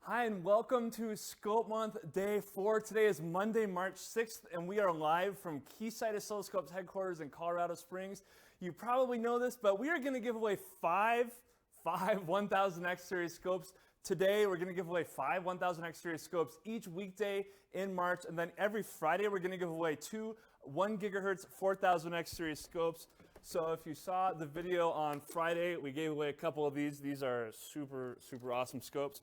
Hi, and welcome to Scope Month Day 4. Today is Monday, March 6th, and we are live from Keysight Oscilloscopes headquarters in Colorado Springs. You probably know this, but we are going to give away five 1000X series scopes. Today, we're going to give away 5 1000X series scopes each weekday in March, and then every Friday, we're going to give away 2 1 gigahertz 4000X series scopes. So if you saw the video on Friday, we gave away a couple of these. These are super awesome scopes.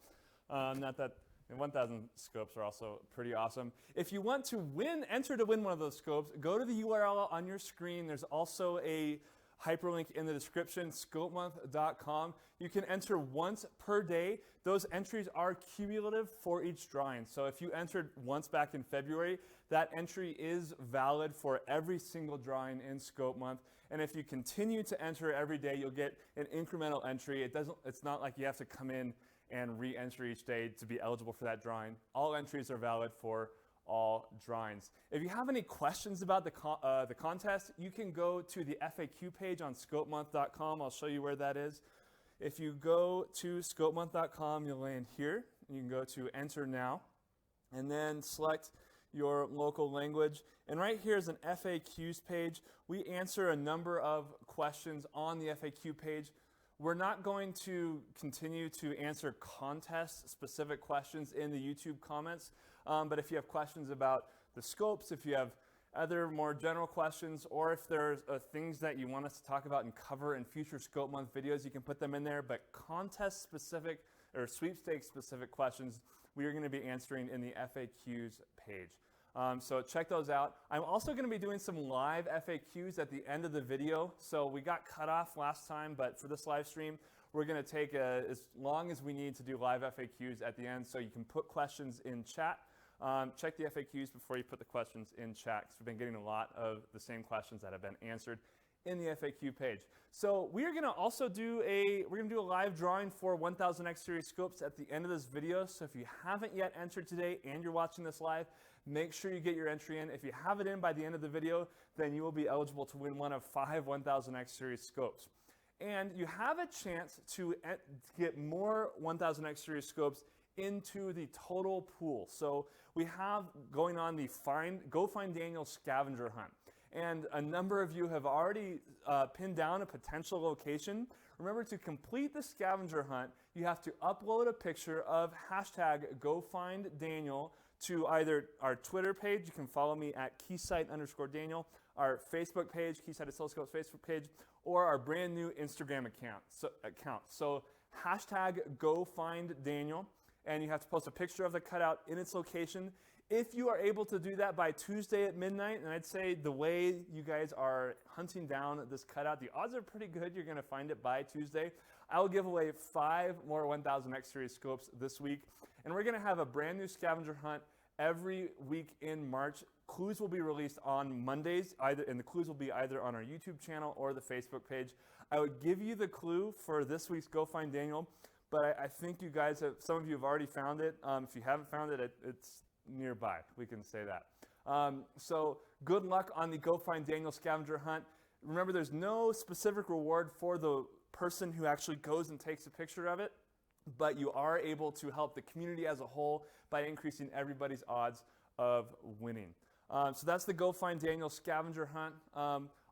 Not that 1000 scopes are also pretty awesome. If you want to enter to win one of those scopes, go to the URL on your screen. There's also a hyperlink in the description, scopemonth.com. You can enter once per day. Those entries are cumulative for each drawing. So if you entered once back in February, that entry is valid for every single drawing in Scope Month. And if you continue to enter every day, you'll get an incremental entry. It's not like you have to come in and re-enter each day to be eligible for that drawing. All entries are valid for all drawings. If you have any questions about the contest, you can go to the FAQ page on scopemonth.com. I'll show you where that is. If you go to scopemonth.com, you'll land here. You can go to Enter Now, and then select your local language. And right here is an FAQs page. We answer a number of questions on the FAQ page. We're not going to continue to answer contest-specific questions in the YouTube comments, but if you have questions about the scopes, if you have other more general questions, or if there's things that you want us to talk about and cover in future Scope Month videos, you can put them in there, but contest-specific or sweepstakes-specific questions, we are going to be answering in the FAQs page. So check those out. I'm also going to be doing some live FAQs at the end of the video. So we got cut off last time, but for this live stream, we're going to take as long as we need to do live FAQs at the end. So you can put questions in chat. Check the FAQs before you put the questions in chat, because we've been getting a lot of the same questions that have been answered in the FAQ page. So we are going to also do a live drawing for 1000X series scopes at the end of this video. So if you haven't yet entered today and you're watching this live, make sure you get your entry in. If you have it in by the end of the video, then you will be eligible to win one of 5 1000X series scopes. And you have a chance to get more 1000X series scopes into the total pool. So we have going on the GoFindDaniel scavenger hunt. And a number of you have already pinned down a potential location. Remember, to complete the scavenger hunt, you have to upload a picture of hashtag GoFindDaniel to either our Twitter page. You can follow me at Keysight_Daniel, our Facebook page, Keysight Oscilloscopes Facebook page, or our brand new Instagram account. So hashtag GoFindDaniel, and you have to post a picture of the cutout in its location. If you are able to do that by Tuesday at midnight, and I'd say the way you guys are hunting down this cutout, the odds are pretty good you're going to find it by Tuesday. I will give away 5 more 1000X series scopes this week, and we're going to have a brand new scavenger hunt every week in March. Clues will be released on Mondays, and the clues will be either on our YouTube channel or the Facebook page. I would give you the clue for this week's GoFindDaniel, but I think you guys some of you have already found it. If you haven't found it, it's nearby, we can say that. So good luck on the GoFindDaniel scavenger hunt. Remember, there's no specific reward for the person who actually goes and takes a picture of it, but you are able to help the community as a whole by increasing everybody's odds of winning. So that's the GoFindDaniel scavenger hunt.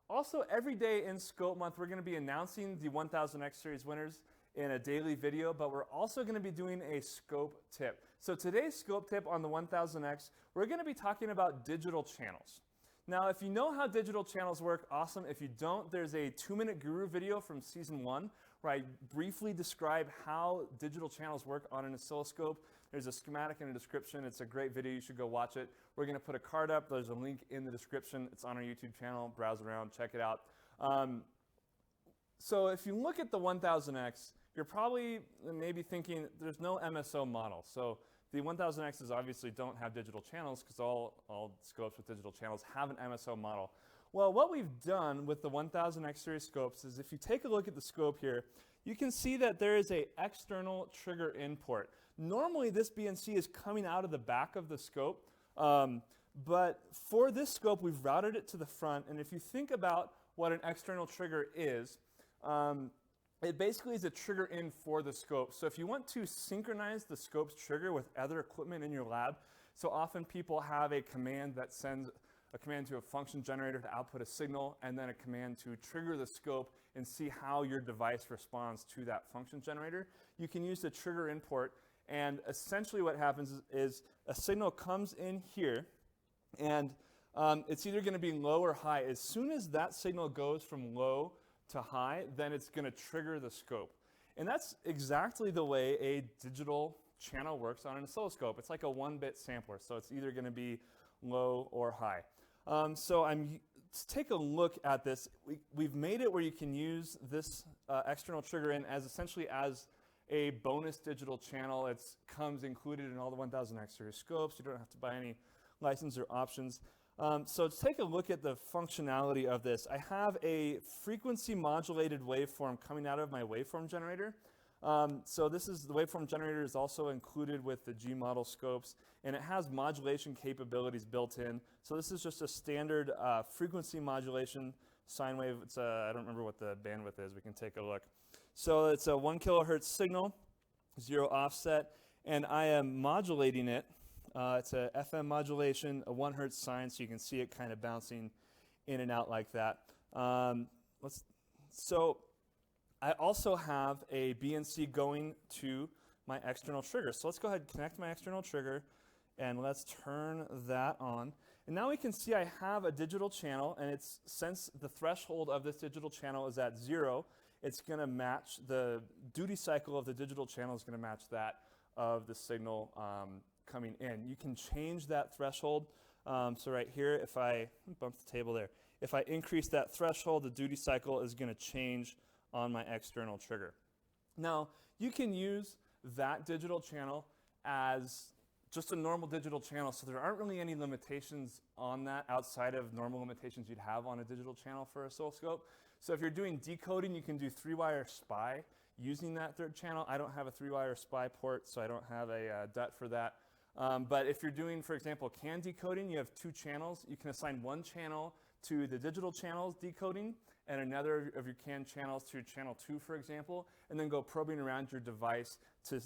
Also, every day in Scope Month, we're going to be announcing the 1000X series winners in a daily video, but we're also going to be doing a scope tip. So today's scope tip on the 1000X, we're going to be talking about digital channels. Now, if you know how digital channels work, awesome. If you don't, there's a 2-minute guru video from season 1 where I briefly describe how digital channels work on an oscilloscope. There's a schematic and a description. It's a great video. You should go watch it. We're going to put a card up. There's a link in the description. It's on our YouTube channel. Browse around, check it out. So if you look at the 1000X, you're probably maybe thinking there's no MSO model. So the 1000Xs obviously don't have digital channels because all scopes with digital channels have an MSO model. Well, what we've done with the 1000X series scopes is if you take a look at the scope here, you can see that there is an external trigger in port. Normally this BNC is coming out of the back of the scope, but for this scope we've routed it to the front, and if you think about what an external trigger is, it basically is a trigger in for the scope. So if you want to synchronize the scope's trigger with other equipment in your lab, so often people have a command that sends a command to a function generator to output a signal, and then a command to trigger the scope and see how your device responds to that function generator. You can use the trigger import, and essentially what happens is a signal comes in here, and it's either going to be low or high. As soon as that signal goes from low to high, then it's going to trigger the scope. And that's exactly the way a digital channel works on an oscilloscope. It's like a 1-bit sampler, so it's either going to be low or high. So let's take a look at this. We've made it where you can use this external trigger in as essentially as a bonus digital channel. It comes included in all the 1000X series scopes. You don't have to buy any license or options. So let's take a look at the functionality of this. I have a frequency modulated waveform coming out of my waveform generator. So the waveform generator is also included with the G model scopes, and it has modulation capabilities built in. So this is just a standard frequency modulation sine wave. I don't remember what the bandwidth is. We can take a look. So it's a 1 kilohertz signal, 0 offset, and I am modulating it. It's a FM modulation, a 1 hertz sine, so you can see it kind of bouncing in and out like that. So I also have a BNC going to my external trigger. So let's go ahead and connect my external trigger, and let's turn that on. And now we can see I have a digital channel, and since the threshold of this digital channel is at 0, it's going to match the duty cycle of the digital channel is going to match that of the signal coming in. You can change that threshold. So right here, if I bump the table there, if I increase that threshold, the duty cycle is going to change on my external trigger. Now, you can use that digital channel as just a normal digital channel, so there aren't really any limitations on that outside of normal limitations you'd have on a digital channel for oscilloscope. So if you're doing decoding, you can do 3-wire SPI using that third channel. I don't have a 3-wire SPI port, so I don't have a DUT for that. But if you're doing, for example, CAN decoding, you have 2 channels. You can assign 1 channel to the digital channels decoding and another of your CAN channels to channel 2, for example, and then go probing around your device to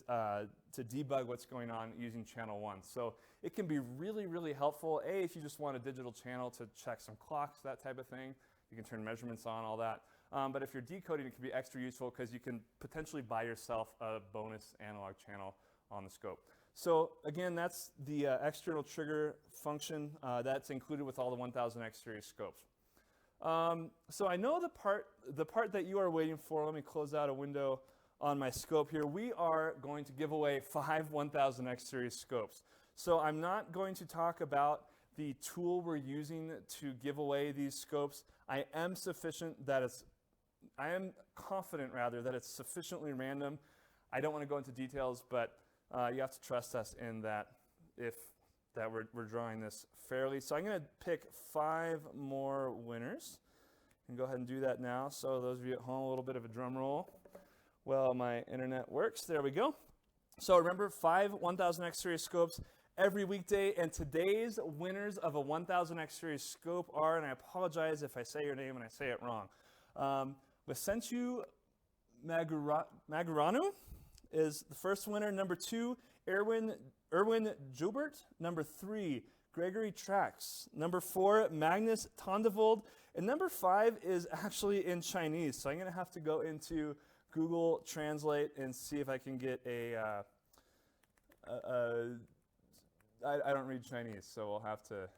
debug what's going on using channel 1. So it can be really, really helpful, if you just want a digital channel to check some clocks, that type of thing. You can turn measurements on, all that. But if you're decoding, it can be extra useful because you can potentially buy yourself a bonus analog channel on the scope. So again, that's the external trigger function that's included with all the 1000X series scopes. So I know the part that you are waiting for. Let me close out a window on my scope here. We are going to give away 5 1000X series scopes. So I'm not going to talk about the tool we're using to give away these scopes. I am confident rather that it's sufficiently random. I don't want to go into details, but you have to trust us in that we're drawing this fairly. So I'm going to pick 5 more winners. And go ahead and do that now. So those of you at home, a little bit of a drum roll. Well, my internet works. There we go. So remember, 5 1000X series scopes every weekday, and today's winners of a 1000X series scope are, and I apologize if I say your name and I say it wrong, Vicentiu Maguranu is the first winner. Number 2, Erwin Joubert. Number 3, Gregory Trax. Number 4, Magnus Tondevold. And number 5 is actually in Chinese, so I'm going to have to go into Google Translate and see if I can get I don't read Chinese, so we'll have to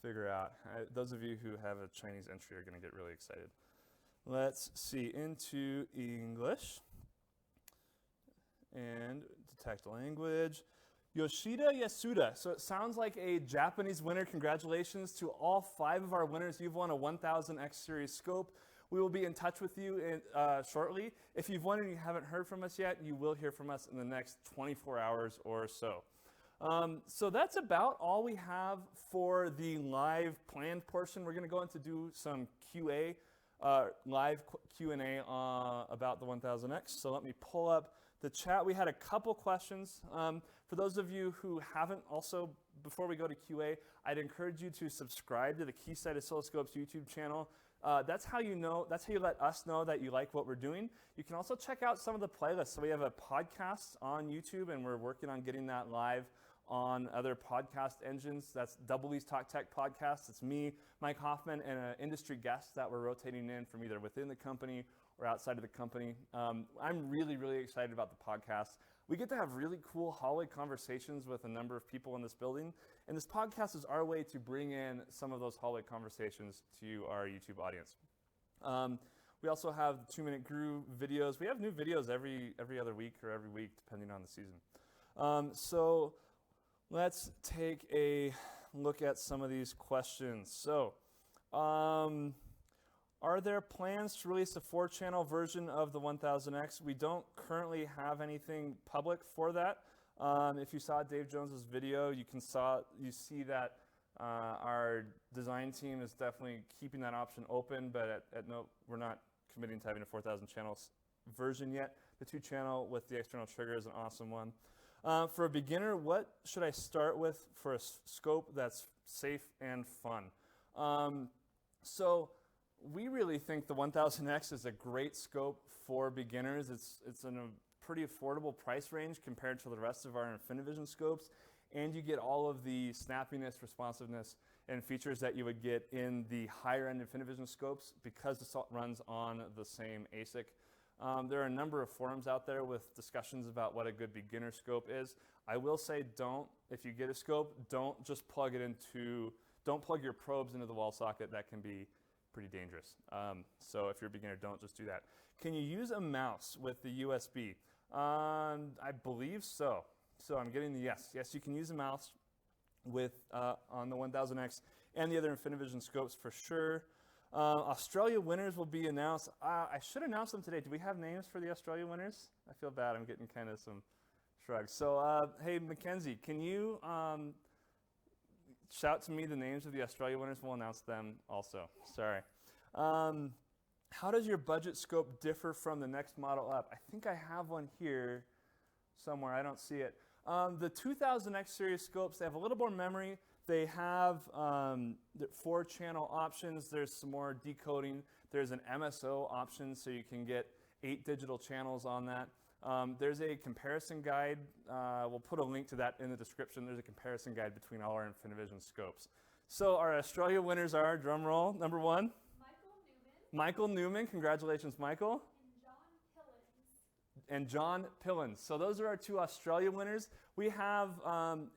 figure out. Those of you who have a Chinese entry are going to get really excited. Let's see, into English. And detect language. Yoshida Yasuda. So it sounds like a Japanese winner. Congratulations to all 5 of our winners. You've won a 1000X series scope. We will be in touch with you shortly. If you've won and you haven't heard from us yet, you will hear from us in the next 24 hours or so. So that's about all we have for the live planned portion. We're going to go on to do some QA, live Q&A about the 1000X. So let me pull up the chat. We had a couple questions. For those of you who haven't also, before we go to QA, I'd encourage you to subscribe to the Keysight Oscilloscopes YouTube channel. That's how you let us know that you like what we're doing. You can also check out some of the playlists. So we have a podcast on YouTube, and we're working on getting that live on other podcast engines. That's EEs Talk Tech podcast. It's me, Mike Hoffman, and an industry guest that we're rotating in from either within the company or outside of the company. I'm really, really excited about the podcast. We get to have really cool hallway conversations with a number of people in this building, and this podcast is our way to bring in some of those hallway conversations to our YouTube audience. We also have the 2-minute GRU videos. We have new videos every other week or every week, depending on the season. So let's take a look at some of these questions. So, are there plans to release a 4-channel version of the 1000X? We don't currently have anything public for that. If you saw Dave Jones's video, you see that our design team is definitely keeping that option open, but we're not committing to having a 4,000 channels version yet. The 2-channel with the external trigger is an awesome one. For a beginner, what should I start with for a scope that's safe and fun? So we really think the 1000X is a great scope for beginners. It's in a pretty affordable price range compared to the rest of our Infinivision scopes, and you get all of the snappiness, responsiveness, and features that you would get in the higher-end Infinivision scopes because it runs on the same ASIC. There are a number of forums out there with discussions about what a good beginner scope is. I will say, if you get a scope, don't plug your probes into the wall socket. That can be pretty dangerous. So if you're a beginner, don't just do that. Can you use a mouse with the USB? I believe so. So I'm getting the yes. Yes, you can use a mouse with on the 1000X and the other Infinivision scopes for sure. Australia winners will be announced. I should announce them today. Do we have names for the Australia winners? I feel bad. I'm getting kind of some shrugs. So, hey, Mackenzie, can you shout to me the names of the Australia winners? We'll announce them also. Sorry. How does your budget scope differ from the next model up? I think I have one here somewhere. I don't see it. The 2000X series scopes, they have a little more memory. They have 4-channel options. There's some more decoding. There's an MSO option, so you can get 8 digital channels on that. There's a comparison guide. We'll put a link to that in the description. There's a comparison guide between all our Infinivision scopes. So our Australia winners are, drum roll, number 1. Michael Newman. Congratulations, Michael. And John Pillins. So those are our 2 Australia winners. We have,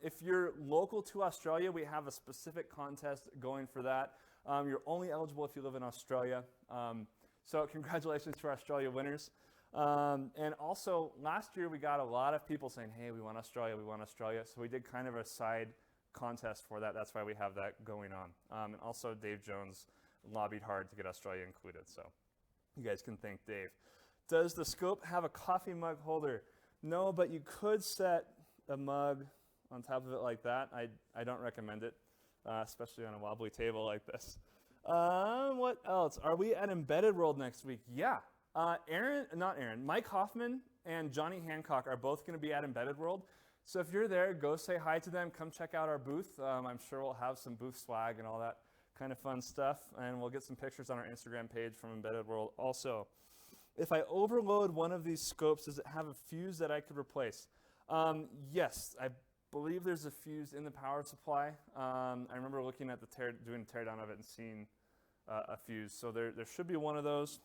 if you're local to Australia, we have a specific contest going for that. You're only eligible if you live in Australia. So congratulations to our Australia winners. And also, last year we got a lot of people saying, hey, we want Australia, we want Australia. So we did kind of a side contest for that. That's why we have that going on. And also, Dave Jones lobbied hard to get Australia included. So you guys can thank Dave. Does the scope have a coffee mug holder? No, but you could set a mug on top of it like that. I don't recommend it, especially on a wobbly table like this. What else? Are we at Embedded World next week? Yeah. Mike Hoffman and Johnny Hancock are both going to be at Embedded World. So if you're there, go say hi to them. Come check out our booth. I'm sure we'll have some booth swag and all that kind of fun stuff. And we'll get some pictures on our Instagram page from Embedded World also. If I overload one of these scopes, does it have a fuse that I could replace? Yes, I believe there's a fuse in the power supply. I remember looking at doing a teardown of it and seeing a fuse. So there should be one of those.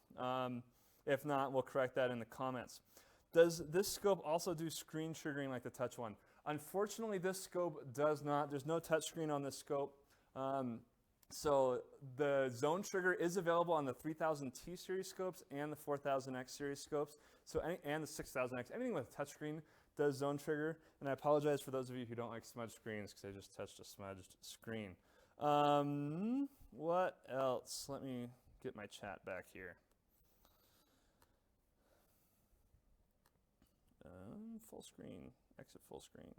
If not, we'll correct that in the comments. Does this scope also do screen triggering like the touch one? Unfortunately, this scope does not. There's no touch screen on this scope. So the zone trigger is available on the 3000T series scopes and the 4000X series scopes. So and the 6000X. Anything with a touchscreen does zone trigger. And I apologize for those of you who don't like smudged screens because I just touched a smudged screen. What else? Let me get my chat back here. Full screen. Exit full screen.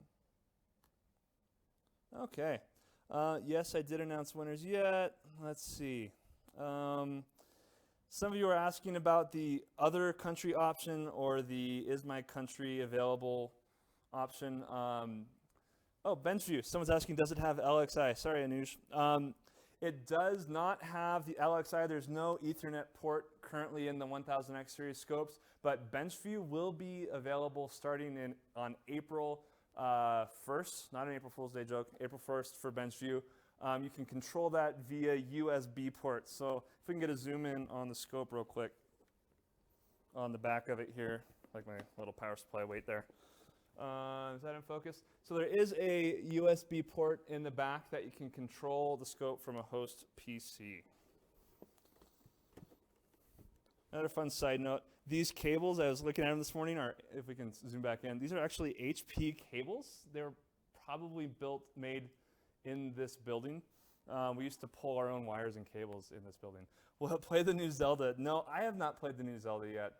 Okay. Yes, I did announce winners yet. Let's see. Some of you are asking about the other country option or the is my country available option. Oh, Benchview. Someone's asking, does it have LXI? Sorry, Anuj. It does not have the LXI. There's no Ethernet port currently in the 1000X series scopes, but BenchView will be available starting on April 1st, not an April Fool's Day joke, April 1st for BenchView. You can control that via USB port. So if we can get a zoom in on the scope real quick on the back of it here, like my little power supply weight there. Is that in focus? So there is a USB port in the back that you can control the scope from a host PC. Another fun side note, these cables, I was looking at them this morning, are, if we can zoom back in, these are actually HP cables. They're probably made in this building. We used to pull our own wires and cables in this building. We'll play the new Zelda. No, I have not played the new Zelda yet,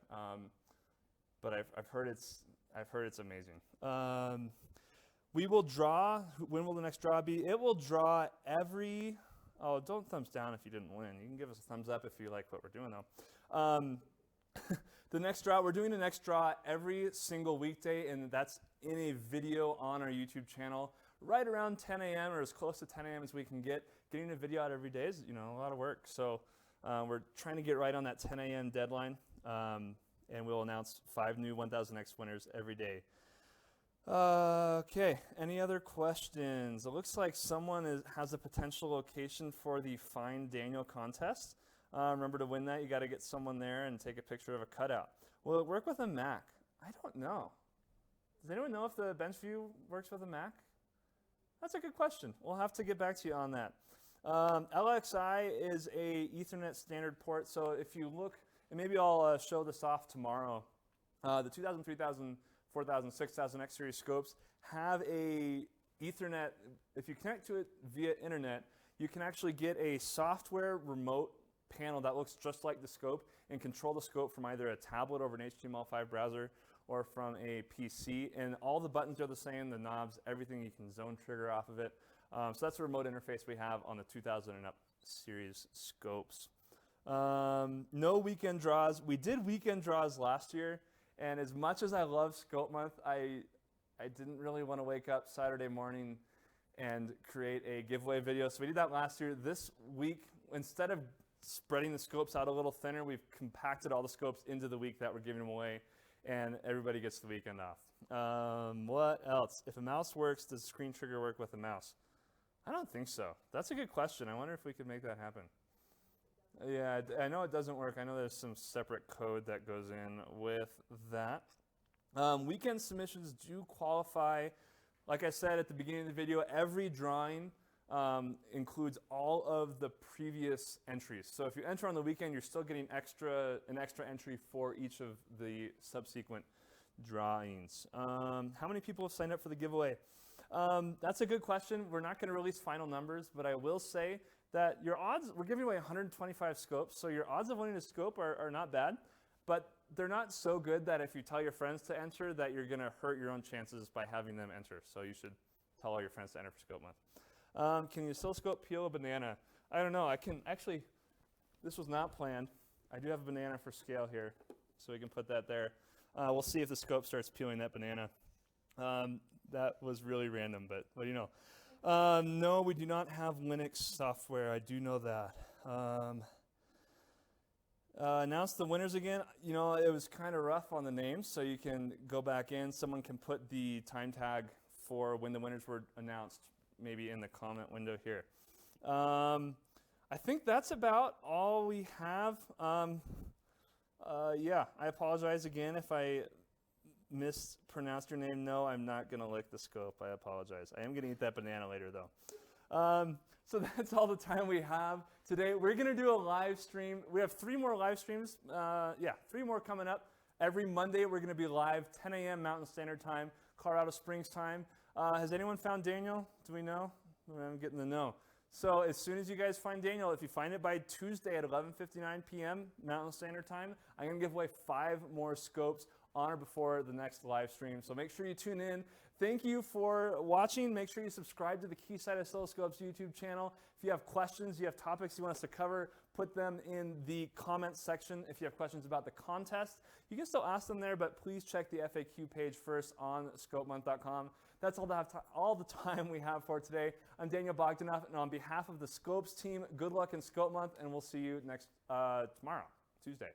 but I've heard it's amazing. We will draw. When will the next draw be? It will draw every. Oh, don't thumbs down if you didn't win. You can give us a thumbs up if you like what we're doing though. The next draw, we're doing the next draw every single weekday, and that's in a video on our YouTube channel right around 10 a.m. or as close to 10 a.m. as we can get. Getting a video out every day is, a lot of work. So we're trying to get right on that 10 a.m. deadline, and we'll announce 5 new 1000X winners every day. Okay, any other questions? It looks like someone has a potential location for the Find Daniel contest. Remember, to win that, you got to get someone there and take a picture of a cutout. Will it work with a Mac? I don't know. Does anyone know if the BenchView works with a Mac? That's a good question. We'll have to get back to you on that. LXI is a Ethernet standard port, so if you look, and maybe I'll show this off tomorrow, the 2000, 3000, 4000, 6000X series scopes have a Ethernet. If you connect to it via internet, you can actually get a software remote panel that looks just like the scope and control the scope from either a tablet over an HTML5 browser or from a PC. And all the buttons are the same, the knobs, everything. You can zone trigger off of it. So that's the remote interface we have on the 2000 and up series scopes. No weekend draws. We did weekend draws last year, and as much as I love Scope Month, I didn't really want to wake up Saturday morning and create a giveaway video. So we did that last year. This week, instead of spreading the scopes out a little thinner, we've compacted all the scopes into the week that we're giving them away, and everybody gets the weekend off. What else? If a mouse works, does screen trigger work with a mouse? I don't think so. That's a good question. I wonder if we could make that happen. Yeah, I know it doesn't work. I know there's some separate code that goes in with that. Weekend submissions do qualify. Like I said at the beginning of the video, every drawing includes all of the previous entries. So if you enter on the weekend, you're still getting an extra entry for each of the subsequent drawings. How many people have signed up for the giveaway? That's a good question. We're not going to release final numbers, but I will say that your odds, we're giving away 125 scopes, so your odds of winning a scope are not bad, but they're not so good that if you tell your friends to enter, that you're going to hurt your own chances by having them enter. So you should tell all your friends to enter for Scope Month. Can you oscilloscope peel a banana? I don't know. I can actually, this was not planned. I do have a banana for scale here, so we can put that there. We'll see if the scope starts peeling that banana. That was really random, but what do you know? No, we do not have Linux software. I do know that. Announce the winners again. You know, it was kind of rough on the names, so you can go back in. Someone can put the time tag for when the winners were announced, maybe in the comment window here. I think that's about all we have. Yeah, I apologize again if I mispronounced your name. No, I'm not going to lick the scope. I apologize. I am going to eat that banana later, though. So that's all the time we have today. We're going to do a live stream. We have 3 more live streams. 3 more coming up. Every Monday, we're going to be live, 10 a.m. Mountain Standard Time, Colorado Springs time. Has anyone found Daniel? Do we know? I'm getting the no. So as soon as you guys find Daniel, if you find it by Tuesday at 11:59 p.m. Mountain Standard Time, I'm going to give away 5 more scopes on or before the next live stream. So make sure you tune in. Thank you for watching. Make sure you subscribe to the Keysight Oscilloscopes YouTube channel. If you have questions, you have topics you want us to cover, put them in the comments section. If you have questions about the contest, you can still ask them there, but please check the FAQ page first on scopemonth.com. That's all the time we have for today. I'm Daniel Bogdanoff, and on behalf of the Scopes team, good luck in Scope Month, and we'll see you next tomorrow, Tuesday.